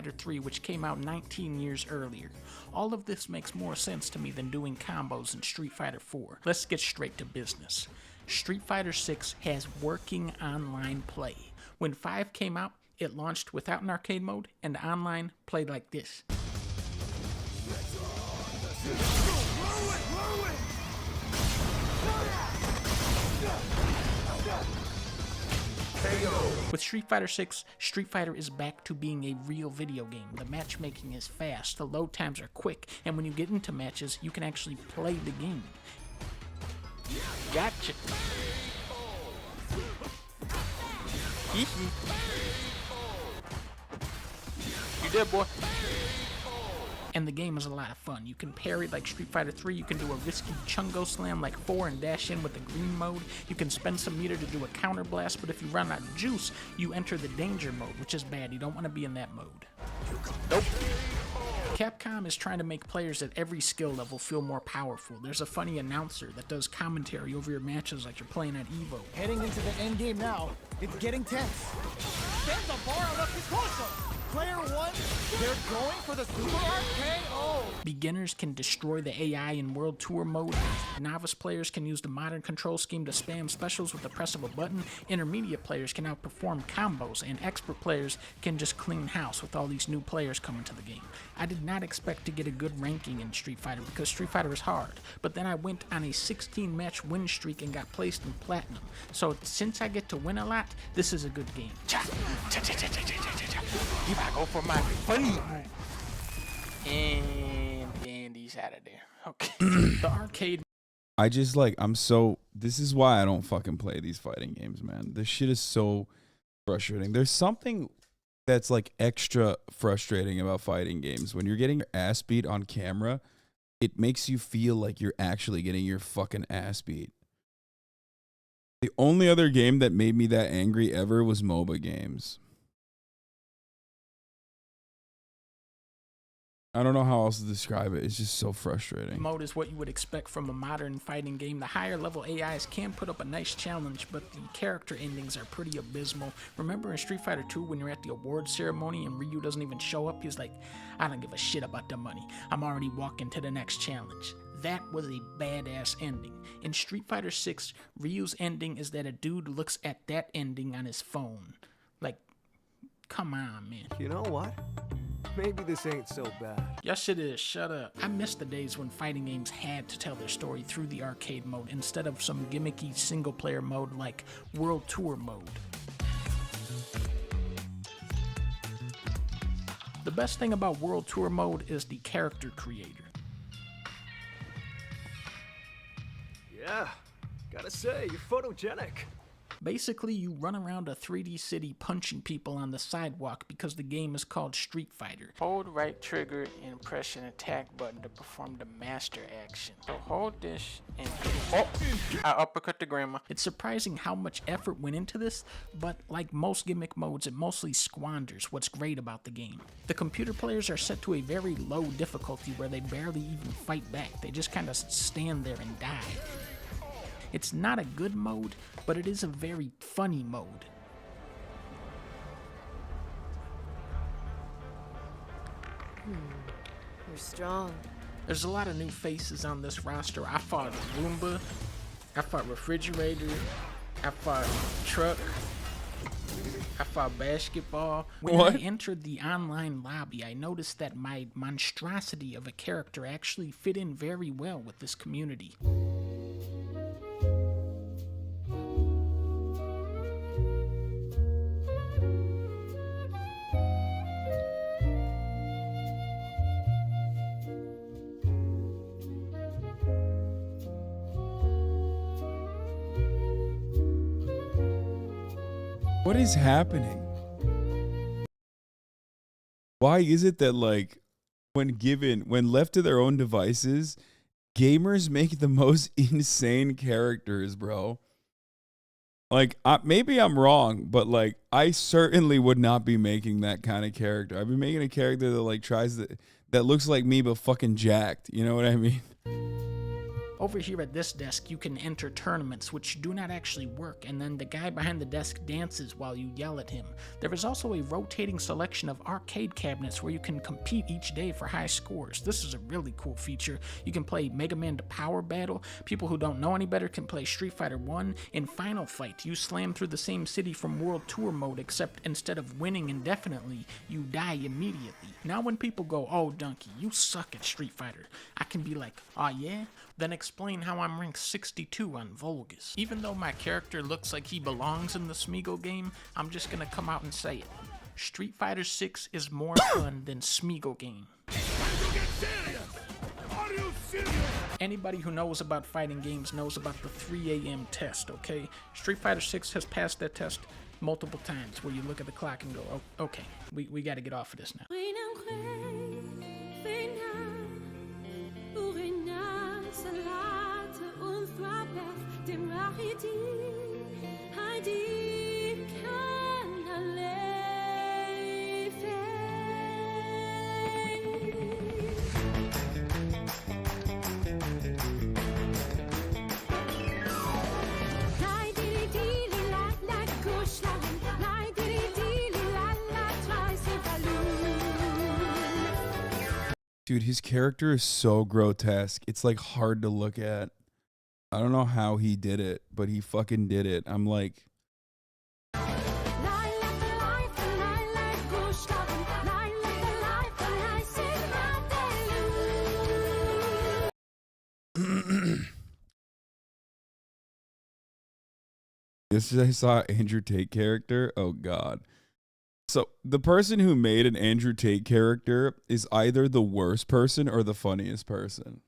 Fighter 3, which came out 19 years earlier. All of this makes more sense to me than doing combos in Street Fighter 4. Let's get straight to business. Street Fighter 6 has working online play. When 5 came out, it launched without an arcade mode, and the online played like this. With Street Fighter 6, Street Fighter is back to being a real video game. The matchmaking is fast, the load times are quick, and when you get into matches, you can actually play the game. Gotcha. You dead, boy. And the game is a lot of fun. You can parry like Street Fighter 3, you can do a risky chungo slam like 4 and dash in with the green mode. You can spend some meter to do a counter blast, but if you run out of juice, you enter the danger mode, which is bad. You don't want to be in that mode. Nope. Capcom is trying to make players at every skill level feel more powerful. There's a funny announcer that does commentary over your matches like you're playing at EVO. Heading into the end game now. It's getting tense. There's a bar on his torso. Player 1, they're going for the super RKO. Beginners can destroy the AI in World Tour mode. Novice players can use the modern control scheme to spam specials with the press of a button. Intermediate players can outperform combos, and expert players can just clean house with all these new players coming to the game. I did not expect to get a good ranking in Street Fighter because Street Fighter is hard, but then I went on a 16-match win streak and got placed in Platinum. So since I get to win a lot, this is a good game. You gotta go for my funny. And he's out of there. Okay. The arcade. This is why I don't fucking play these fighting games, man. This shit is so frustrating. There's something that's like extra frustrating about fighting games. When you're getting your ass beat on camera, it makes you feel like you're actually getting your fucking ass beat. The only other game that made me that angry ever was MOBA games. I don't know how else to describe it. It's just so frustrating. Mode is what you would expect from a modern fighting game. The higher level AIs can put up a nice challenge, but the character endings are pretty abysmal. Remember in Street Fighter 2 when you're at the award ceremony and Ryu doesn't even show up? He's like, I don't give a shit about the money. I'm already walking to the next challenge. That was a badass ending. In Street Fighter 6, Ryu's ending is that a dude looks at that ending on his phone. Like, come on, man. You know what? Maybe this ain't so bad. Yes, it is. Shut up. I miss the days when fighting games had to tell their story through the arcade mode instead of some gimmicky single-player mode like World Tour mode. The best thing about World Tour mode is the character creator. Yeah, gotta say, you're photogenic. Basically, you run around a 3D city punching people on the sidewalk because the game is called Street Fighter. Hold right trigger and press an attack button to perform the master action. So hold this and I uppercut the grandma. It's surprising how much effort went into this, but like most gimmick modes, it mostly squanders what's great about the game. The computer players are set to a very low difficulty where they barely even fight back. They just kind of stand there and die. It's not a good mode, but it is a very funny mode. You're strong. There's a lot of new faces on this roster. I fought Roomba, I fought Refrigerator, I fought Truck, I fought Basketball. When I entered the online lobby, I noticed that my monstrosity of a character actually fit in very well with this community. What is happening? Why is it that, like, when left to their own devices, gamers make the most insane characters, bro? Like, maybe I'm wrong, but, like, I certainly would not be making that kind of character. I'd be making a character that, like, that looks like me but fucking jacked. You know what I mean? Over here at this desk, you can enter tournaments which do not actually work, and then the guy behind the desk dances while you yell at him. There is also a rotating selection of arcade cabinets where you can compete each day for high scores. This is a really cool feature. You can play Mega Man to Power Battle. People who don't know any better can play Street Fighter 1. In Final Fight, you slam through the same city from World Tour mode, except instead of winning indefinitely, you die immediately. Now when people go, "Oh, Dunkey, you suck at Street Fighter," I can be like, "Aw, yeah? Then explain how I'm ranked 62 on Volgus." Even though my character looks like he belongs in the Smeagol game, I'm just gonna come out and say it. Street Fighter 6 is more fun than Smeagol game. Anybody who knows about fighting games knows about the 3 a.m. test, okay? Street Fighter 6 has passed that test multiple times, where you look at the clock and go, "Oh, okay, we gotta get off of this now." Dude, his character is so grotesque. It's like hard to look at. I don't know how he did it, but he fucking did it. I'm like, yesterday I saw Andrew Tate character. Oh God. So the person who made an Andrew Tate character is either the worst person or the funniest person.